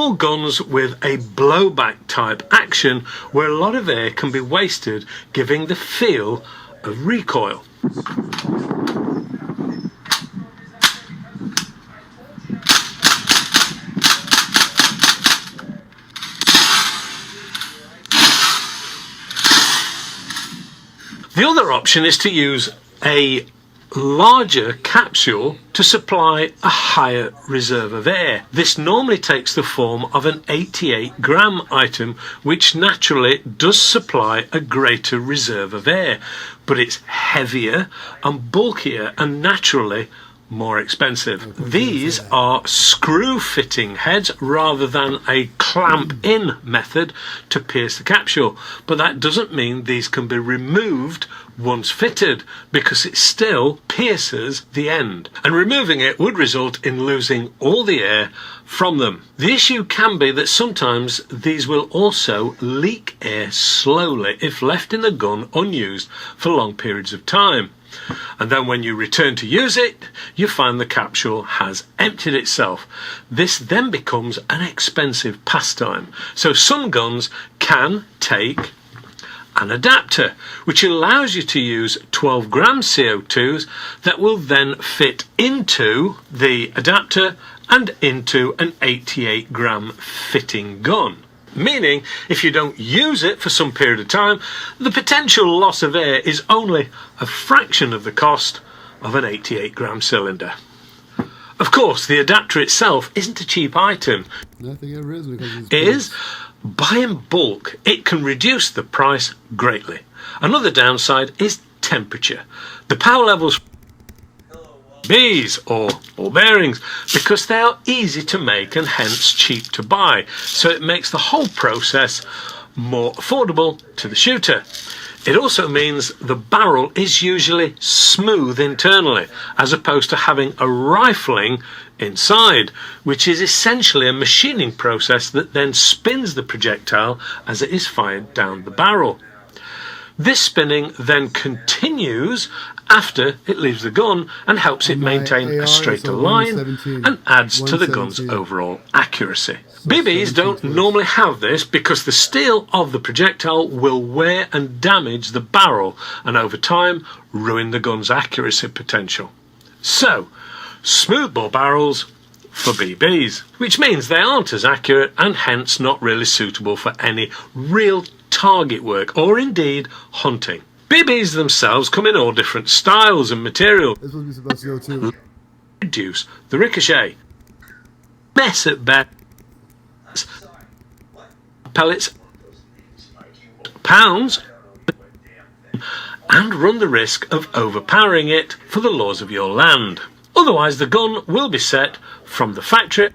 All guns with a blowback type action where a lot of air can be wasted, giving the feel of recoil. The other option is to use a larger capsule to supply a higher reserve of air. This normally takes the form of an 88-gram item, which naturally does supply a greater reserve of air, but it's heavier and bulkier and naturally more expensive. These are screw fitting heads rather than a clamp in method to pierce the capsule, but that doesn't mean these can be removed once fitted, because it still pierces the end, and removing it would result in losing all the air from them. The issue can be that sometimes these will also leak air slowly if left in the gun unused for long periods of time. And then when you return to use it, you find the capsule has emptied itself. This then becomes an expensive pastime. So some guns can take an adapter, which allows you to use 12-gram CO2s that will then fit into the adapter and into an 88-gram fitting gun. Meaning, if you don't use it for some period of time, the potential loss of air is only a fraction of the cost of an 88-gram cylinder. Of course, the adapter itself isn't a cheap item. Nothing ever is because Buy in bulk, it can reduce the price greatly. Another downside is temperature. The power levels bees or bearings, because they are easy to make and hence cheap to buy, so it makes the whole process more affordable to the shooter. It also means the barrel is usually smooth internally, as opposed to having a rifling inside, which is essentially a machining process that then spins the projectile as it is fired down the barrel. This spinning then continues after it leaves the gun and helps it maintain a straighter line and adds to the gun's overall accuracy. BBs don't normally have this because the steel of the projectile will wear and damage the barrel and over time ruin the gun's accuracy potential. So, smoothbore barrels for BBs, which means they aren't as accurate and hence not really suitable for any real target work or indeed hunting. BBs themselves come in all different styles and materials. This was supposed to go too. Reduce the ricochet. Mess at best. Pellets, pounds, and run the risk of overpowering it for the laws of your land. Otherwise, the gun will be set from the factory,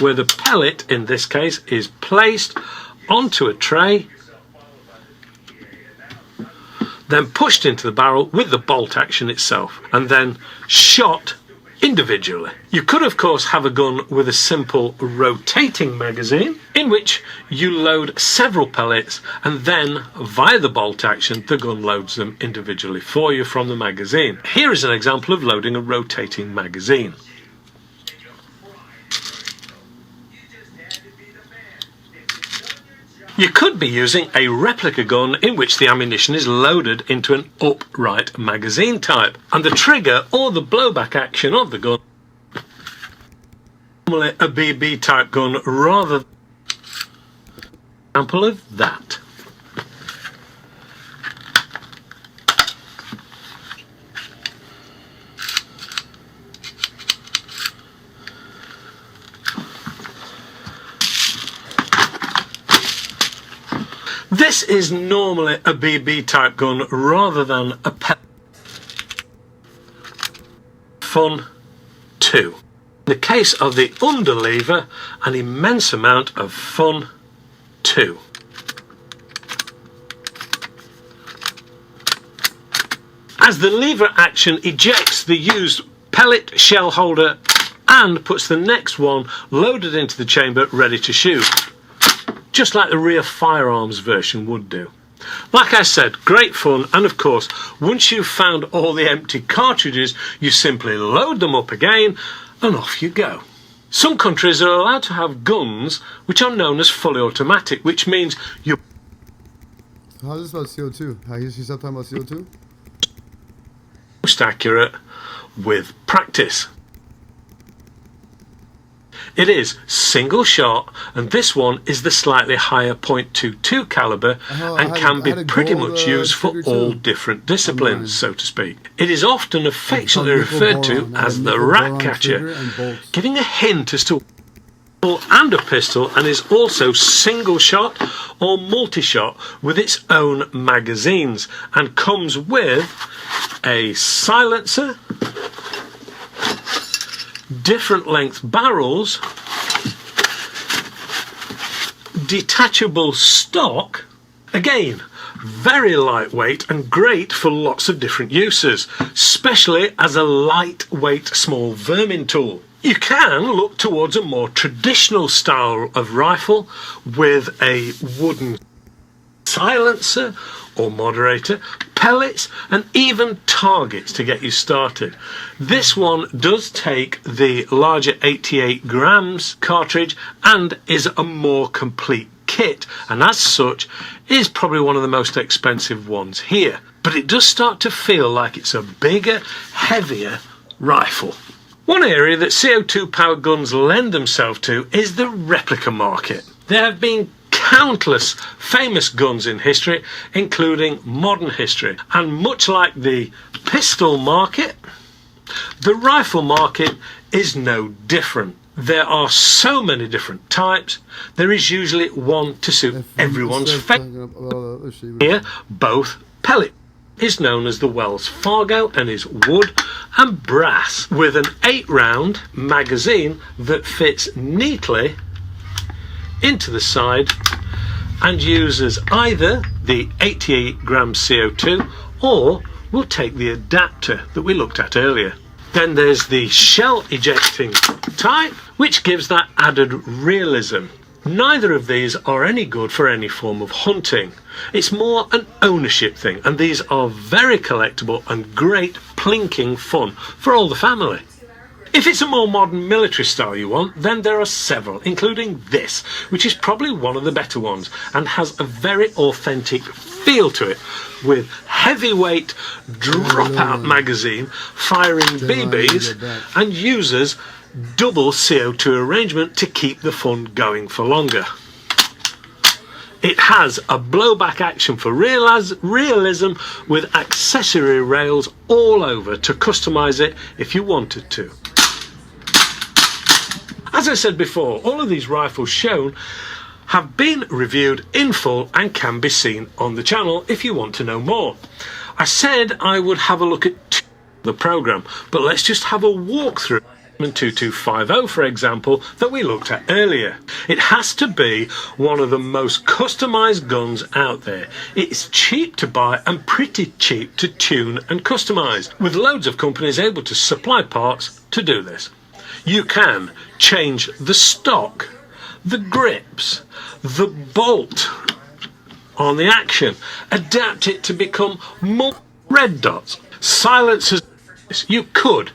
where the pellet, in this case, is placed onto a tray, then pushed into the barrel with the bolt action itself, and then shot individually. You could of course have a gun with a simple rotating magazine in which you load several pellets and then via the bolt action the gun loads them individually for you from the magazine. Here is an example of loading a rotating magazine. You could be using a replica gun in which the ammunition is loaded into an upright magazine type, and the trigger or the blowback action of the gun normally a BB type gun rather than an example of that. This is normally a BB type gun rather than a Fun 2. In the case of the underlever, an immense amount of Fun 2. As the lever action ejects the used pellet shell holder and puts the next one loaded into the chamber ready to shoot, just like the rear firearms version would do. Like I said, great fun, and of course, once you've found all the empty cartridges, you simply load them up again and off you go. Some countries are allowed to have guns which are known as fully automatic, which means you're How's this about CO2? How you stop talking about CO2? most accurate with practice. It is single shot, and this one is the slightly higher .22 caliber and can be pretty much used for all different disciplines, so to speak. It is often affectionately referred to as the rat catcher, giving a hint as to and a pistol, and is also single shot or multi-shot with its own magazines, and comes with a silencer, different length barrels, detachable stock, again very lightweight and great for lots of different uses, especially as a lightweight small vermin tool. You can look towards a more traditional style of rifle with a wooden silencer or moderator, pellets, and even targets to get you started. This one does take the larger 88 grams cartridge and is a more complete kit, and as such is probably one of the most expensive ones here. But it does start to feel like it's a bigger, heavier rifle. One area that CO2 powered guns lend themselves to is the replica market. There have been countless famous guns in history, including modern history, and much like the pistol market, the rifle market is no different. There are so many different types, there is usually one to suit everyone's favourite. Here, both pellet is known as the Wells Fargo and is wood and brass with an 8-round magazine that fits neatly into the side and uses either the 88 grams CO2 or we'll take the adapter that we looked at earlier. Then there's the shell ejecting type, which gives that added realism. Neither of these are any good for any form of hunting. It's more an ownership thing, and these are very collectible and great plinking fun for all the family. If it's a more modern military style you want, then there are several, including this, which is probably one of the better ones and has a very authentic feel to it, with heavyweight drop-out magazine firing BBs and uses double CO2 arrangement to keep the fun going for longer. It has a blowback action for realism with accessory rails all over to customize it if you wanted to. As I said before, all of these rifles shown have been reviewed in full and can be seen on the channel if you want to know more. I said I would have a look at the program, but let's just have a walkthrough. 2250, for example, that we looked at earlier. It has to be one of the most customized guns out there. It's cheap to buy and pretty cheap to tune and customize, with loads of companies able to supply parts to do this. You can change the stock, the grips, the bolt on the action, adapt it to become more red dots, silencers. You could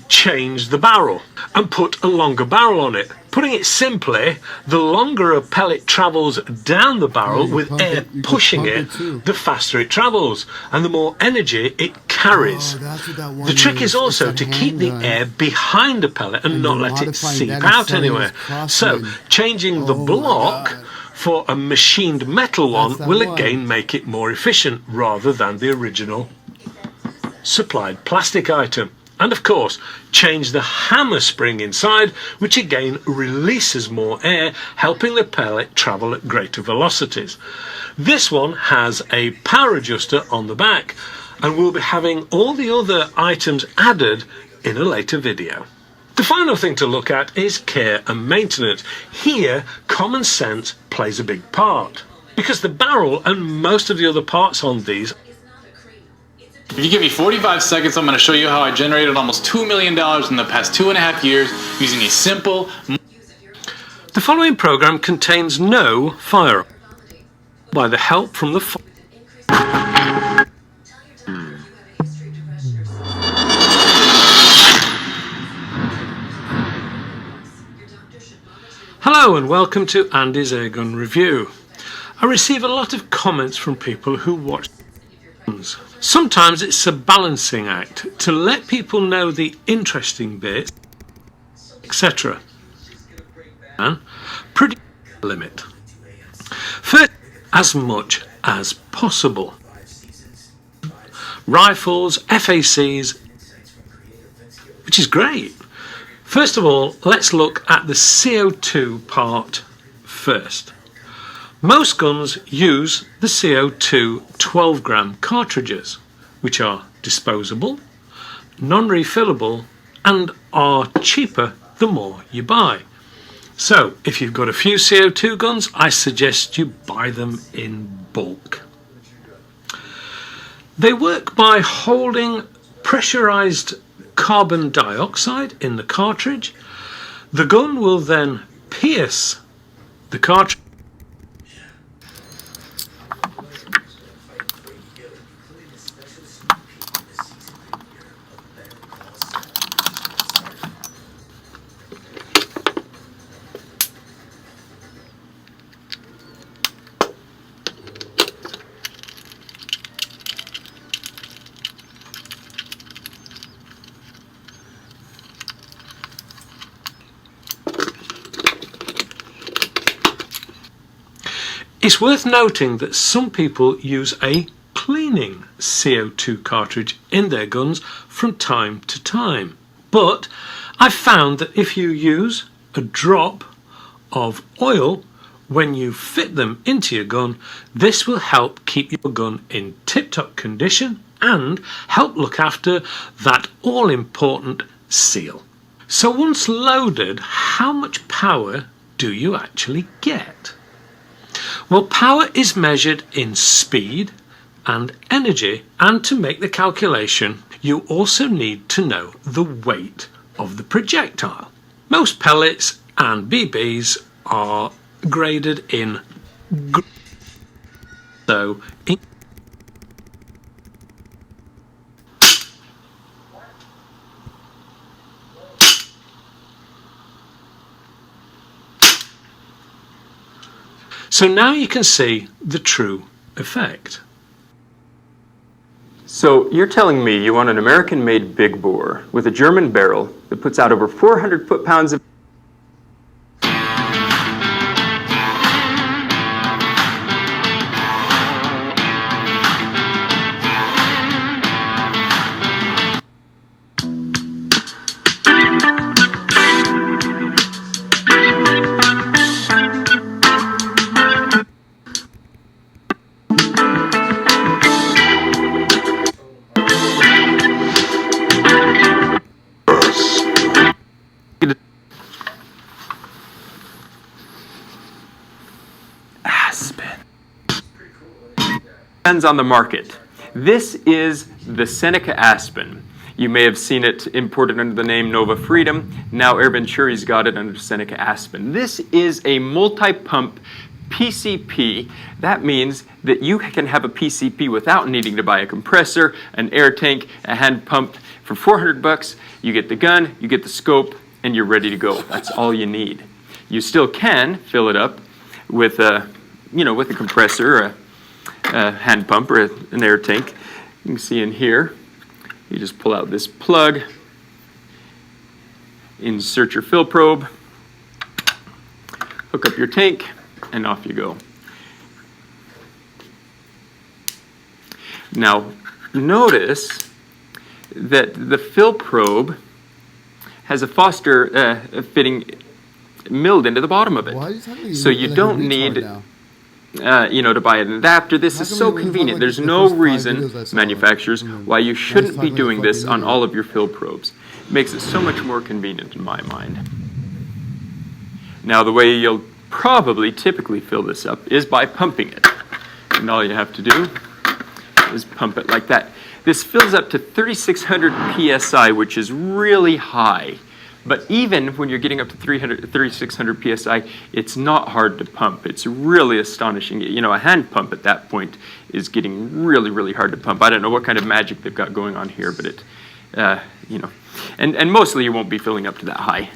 change the barrel and put a longer barrel on it. Putting it simply, the longer a pellet travels down the barrel with air pushing it, the faster it travels and the more energy it carries. The trick is also to keep the air behind a pellet and not let it seep out anywhere. So changing the block for a machined metal one will again make it more efficient rather than the original supplied plastic item. And of course, change the hammer spring inside, which again releases more air, helping the pellet travel at greater velocities. This one has a power adjuster on the back, and we'll be having all the other items added in a later video. The final thing to look at is care and maintenance. Here, common sense plays a big part, because the barrel and most of the other parts on these. If you give me 45 seconds, I'm going to show you how I generated almost $2 million in the past 2.5 years using a simple... The following program contains no firearm. By the help from the... Hello and welcome to Andy's Airgun Review. I receive a lot of comments from people who watch guns. Sometimes it's a balancing act to let people know the interesting bits, etc. And pretty limit. First, as much as possible. Rifles, FACs, which is great. First of all, let's look at the CO2 part first. Most guns use the CO2 12-gram cartridges, which are disposable, non-refillable, and are cheaper the more you buy. So, if you've got a few CO2 guns, I suggest you buy them in bulk. They work by holding pressurized carbon dioxide in the cartridge. The gun will then pierce the cartridge It's worth noting that some people use a cleaning CO2 cartridge in their guns from time to time. But I've found that if you use a drop of oil when you fit them into your gun, this will help keep your gun in tip-top condition and help look after that all-important seal. So once loaded, how much power do you actually get? Well, power is measured in speed and energy, and to make the calculation, you also need to know the weight of the projectile. Most pellets and BBs are graded in so now you can see the true effect. So you're telling me you want an American-made big bore with a German barrel that puts out over 400 foot-pounds of depends on the market. This is the Seneca Aspen. You may have seen it imported under the name Nova Freedom. Now Air Venturi's got it under Seneca Aspen. This is a multi-pump PCP. That means that you can have a PCP without needing to buy a compressor, an air tank, a hand pump. For 400 bucks, you get the gun, you get the scope, and you're ready to go. That's all you need. You still can fill it up with a, with a compressor, a hand pump, or an air tank. You can see in here, you just pull out this plug, insert your fill probe, hook up your tank, and off you go. Now, notice that the fill probe has a Foster fitting milled into the bottom of it. Why are you talking So you like don't a retard need now? to buy an adapter. This is come so when you convenient. like There's the no first 5 reason, videos I saw, manufacturers, why you shouldn't be talking like a doing this fucking on idiot. all of your fill probes. It makes it so much more convenient in my mind. Now, the way you'll probably typically fill this up is by pumping it. And all you have to do is pump it like that. This fills up to 3,600 PSI, which is really high. But even when you're getting up to 3,600 PSI, it's not hard to pump. It's really astonishing. A hand pump at that point is getting really, really hard to pump. I don't know what kind of magic they've got going on here, but and mostly you won't be filling up to that high.